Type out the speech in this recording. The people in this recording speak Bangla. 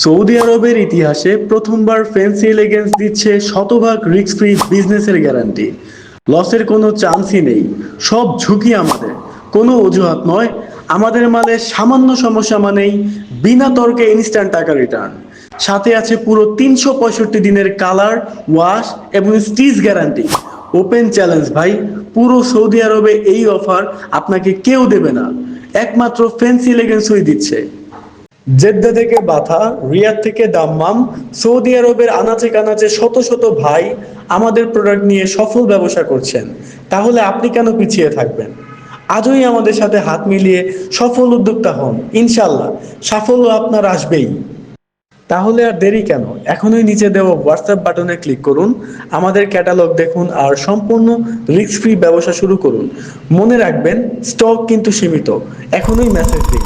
সৌদি আরবের ইতিহাসে প্রথমবার ফ্যান্সি এলিগেন্স দিচ্ছে শতভাগ রিস্ক ফ্রি বিজনেসের গ্যারান্টি। লসের কোনো চান্সই নেই, সব ঝুঁকি আমাদের, কোনো অজুহাত নয়। আমাদের মালে সামান্য সমস্যা মানেই বিনা তর্কে ইনস্ট্যান্ট টাকা রিটার্ন। সাথে আছে পুরো ৩৬৫ দিনের কালার ওয়াশ এবং স্টিচ গ্যারান্টি। ওপেন চ্যালেঞ্জ ভাই, পুরো সৌদি আরবে এই অফার আপনাকে কেউ দেবে না, একমাত্র ফ্যান্সি এলিগেন্সই দিচ্ছে। জেদ্দা থেকে বাথা, রিয়াদ থেকে দাম্মাম, সৌদি আরবের আনাচে কানাচে শত শত ভাই আমাদের প্রোডাক্ট নিয়ে সফল ব্যবসা করছেন। তাহলে আপনি কেন পিছিয়ে থাকবেন? আজই আমাদের সাথে হাত মিলিয়ে সফল উদ্যোক্তা হন, ইনশাল্লাহ সাফল্য আপনার আসবেই। তাহলে আর দেরি কেন, এখনই নিচে দেওয়া হোয়াটসঅ্যাপ বাটনে ক্লিক করুন, আমাদের ক্যাটালগ দেখুন আর সম্পূর্ণ রিস্ক ফ্রি ব্যবসা শুরু করুন। মনে রাখবেন, স্টক কিন্তু সীমিত, এখনই মেসেজ দিন।